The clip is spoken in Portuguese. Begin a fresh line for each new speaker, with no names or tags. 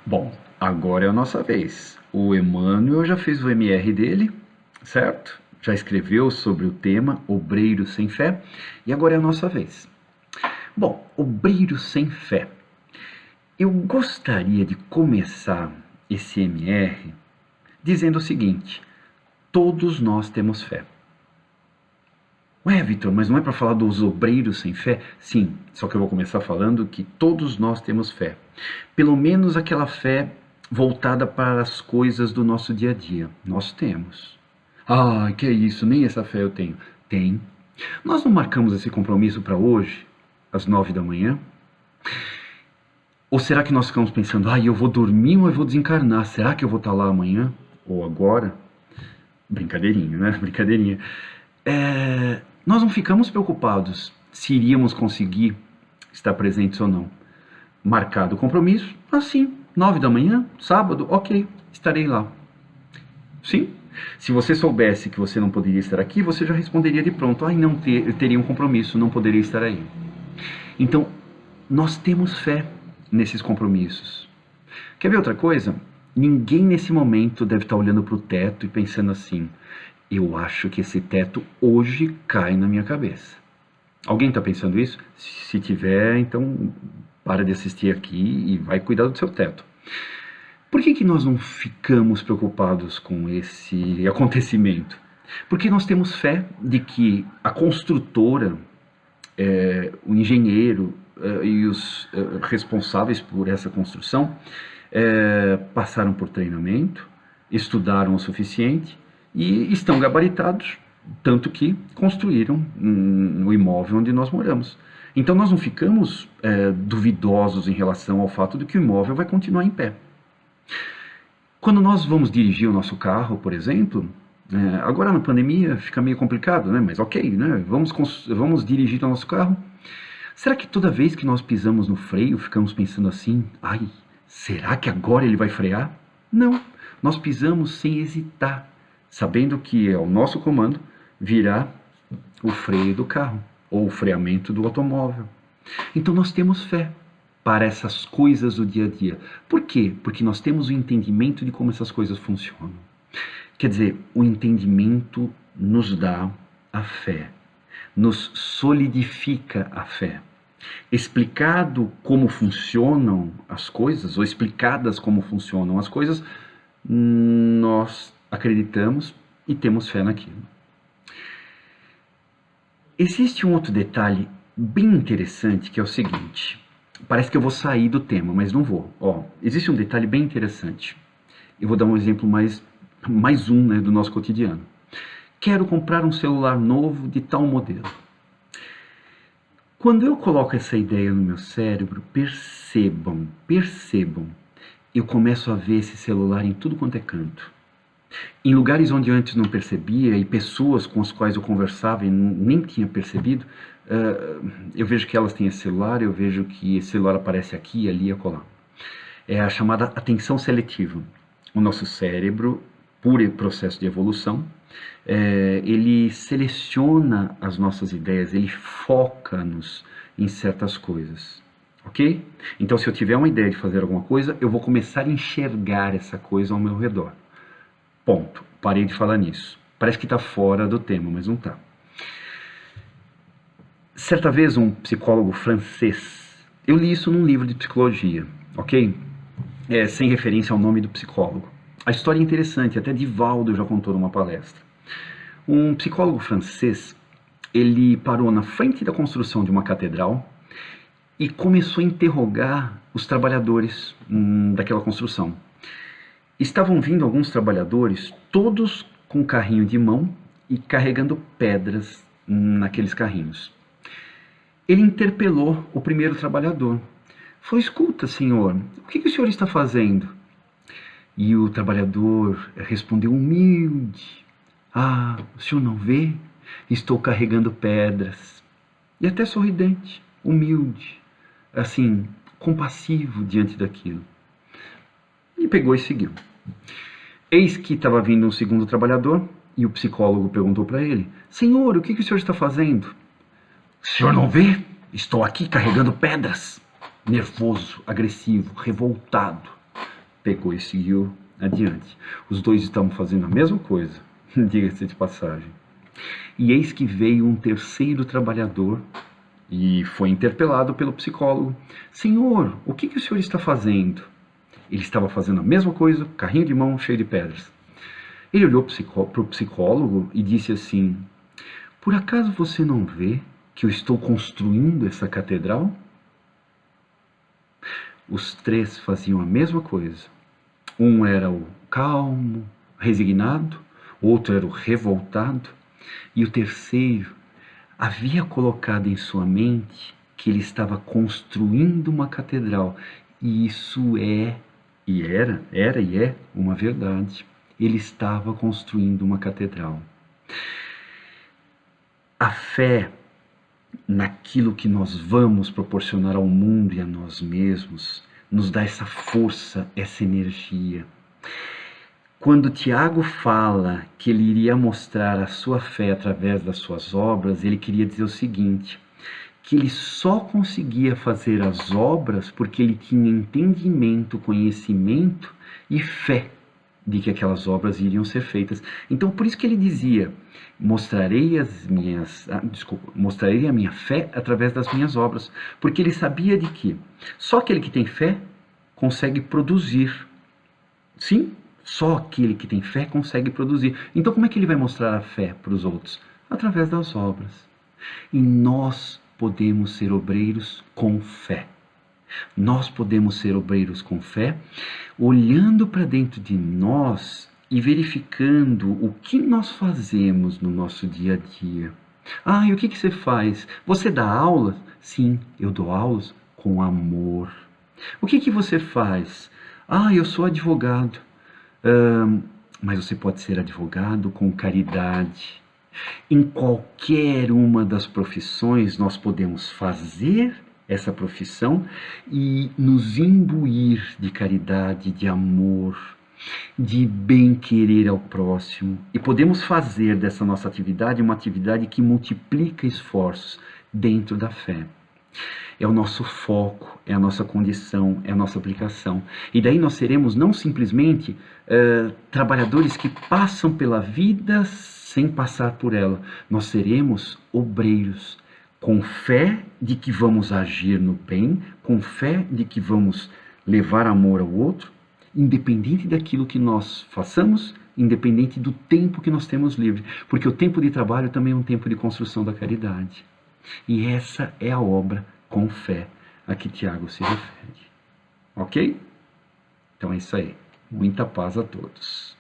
Bom, agora é a nossa vez. O Emmanuel já fez o MR dele, certo? Já escreveu sobre o tema Obreiro Sem Fé e agora é a nossa vez. Bom, Obreiro Sem Fé. Eu gostaria de começar esse MR dizendo o seguinte: todos nós temos fé. Ué, Vitor, mas não é para falar dos obreiros sem fé? Sim, só que eu vou começar falando que todos nós temos fé. Pelo menos aquela fé voltada para as coisas do nosso dia a dia. Nós temos. Ah, que é isso, nem essa fé eu tenho. Tem. Nós não marcamos esse compromisso para hoje, às 9 da manhã? Ou será que nós ficamos pensando, eu vou dormir ou eu vou desencarnar? Será que eu vou estar lá amanhã? Ou agora? Brincadeirinha, né? Brincadeirinha. Nós não ficamos preocupados se iríamos conseguir estar presentes ou não. Marcado o compromisso, assim, 9 da manhã, sábado, ok, estarei lá. Sim? Se você soubesse que você não poderia estar aqui, você já responderia de pronto, não teria um compromisso, não poderia estar aí. Então, nós temos fé nesses compromissos. Quer ver outra coisa? Ninguém nesse momento deve estar olhando para o teto e pensando assim, eu acho que esse teto hoje cai na minha cabeça. Alguém está pensando isso? Se tiver, então para de assistir aqui e vai cuidar do seu teto. Por que nós não ficamos preocupados com esse acontecimento? Porque nós temos fé de que a construtora, o engenheiro e os responsáveis por essa construção passaram por treinamento, estudaram o suficiente e estão gabaritados, tanto que construíram o imóvel onde nós moramos. Então nós não ficamos duvidosos em relação ao fato de que o imóvel vai continuar em pé. Quando nós vamos dirigir o nosso carro, por exemplo, agora na pandemia fica meio complicado, né? Mas ok, né? Vamos dirigir o nosso carro. Será que toda vez que nós pisamos no freio ficamos pensando assim, será que agora ele vai frear? Não, nós pisamos sem hesitar, sabendo que ao nosso comando virá o freio do carro ou o freamento do automóvel. Então nós temos fé para essas coisas do dia a dia. Por quê? Porque nós temos o entendimento de como essas coisas funcionam. Quer dizer, o entendimento nos dá a fé, nos solidifica a fé. Explicado como funcionam as coisas, ou explicadas como funcionam as coisas, nós acreditamos e temos fé naquilo. Existe um outro detalhe bem interessante que é o seguinte, parece que eu vou sair do tema, mas não vou. Existe um detalhe bem interessante. Eu vou dar um exemplo mais um do nosso cotidiano. Quero comprar um celular novo de tal modelo. Quando eu coloco essa ideia no meu cérebro, percebam, eu começo a ver esse celular em tudo quanto é canto. Em lugares onde antes não percebia, e pessoas com as quais eu conversava e nem tinha percebido, eu vejo que elas têm esse celular, eu vejo que esse celular aparece aqui, ali e acolá. É a chamada atenção seletiva. O nosso cérebro, por processo de evolução, ele seleciona as nossas ideias, ele foca-nos em certas coisas. Ok? Então, se eu tiver uma ideia de fazer alguma coisa, eu vou começar a enxergar essa coisa ao meu redor. Ponto. Parei de falar nisso. Parece que está fora do tema, mas não está. Certa vez, um psicólogo francês, eu li isso num livro de psicologia, ok? Sem referência ao nome do psicólogo. A história é interessante, até Divaldo já contou numa palestra. Um psicólogo francês, ele parou na frente da construção de uma catedral e começou a interrogar os trabalhadores daquela construção. Estavam vindo alguns trabalhadores, todos com carrinho de mão e carregando pedras naqueles carrinhos. Ele interpelou o primeiro trabalhador. Falou, escuta, senhor, o que o senhor está fazendo? E o trabalhador respondeu humilde, o senhor não vê? Estou carregando pedras. E até sorridente, humilde, assim, compassivo diante daquilo. E pegou e seguiu. Eis que estava vindo um segundo trabalhador e o psicólogo perguntou para ele, senhor, o que o senhor está fazendo? O senhor não vê? Estou aqui carregando pedras. Nervoso, agressivo, revoltado. pegou e seguiu adiante. Os dois estavam fazendo a mesma coisa, diga-se de passagem. E eis que veio um terceiro trabalhador e foi interpelado pelo psicólogo. Senhor, o que o senhor está fazendo? Ele estava fazendo a mesma coisa, carrinho de mão cheio de pedras. Ele olhou para o psicólogo e disse assim: por acaso você não vê que eu estou construindo essa catedral? Os três faziam a mesma coisa. Um era o calmo, resignado, outro era o revoltado, e o terceiro havia colocado em sua mente que ele estava construindo uma catedral. E isso era e é uma verdade. Ele estava construindo uma catedral. A fé naquilo que nós vamos proporcionar ao mundo e a nós mesmos nos dá essa força, essa energia. Quando Tiago fala que ele iria mostrar a sua fé através das suas obras, ele queria dizer o seguinte: que ele só conseguia fazer as obras porque ele tinha entendimento, conhecimento e fé de que aquelas obras iriam ser feitas. Então, por isso que ele dizia: mostrarei a minha fé através das minhas obras, porque ele sabia de que só aquele que tem fé consegue produzir. Sim, só aquele que tem fé consegue produzir. Então, como é que ele vai mostrar a fé para os outros? Através das obras. E nós podemos ser obreiros com fé. Nós podemos ser obreiros com fé, olhando para dentro de nós e verificando o que nós fazemos no nosso dia a dia. Ah, e o que você faz? Você dá aulas? Sim, eu dou aulas com amor. O que você faz? Ah, eu sou advogado. Mas você pode ser advogado com caridade. Em qualquer uma das profissões nós podemos fazer essa profissão e nos imbuir de caridade, de amor, de bem-querer ao próximo. E podemos fazer dessa nossa atividade uma atividade que multiplica esforços dentro da fé. É o nosso foco, é a nossa condição, é a nossa aplicação. E daí nós seremos não simplesmente trabalhadores que passam pela vida sem passar por ela. Nós seremos obreiros, com fé de que vamos agir no bem, com fé de que vamos levar amor ao outro, independente daquilo que nós façamos, independente do tempo que nós temos livre. Porque o tempo de trabalho também é um tempo de construção da caridade. E essa é a obra com fé a que Tiago se refere. Ok? Então é isso aí. Muita paz a todos.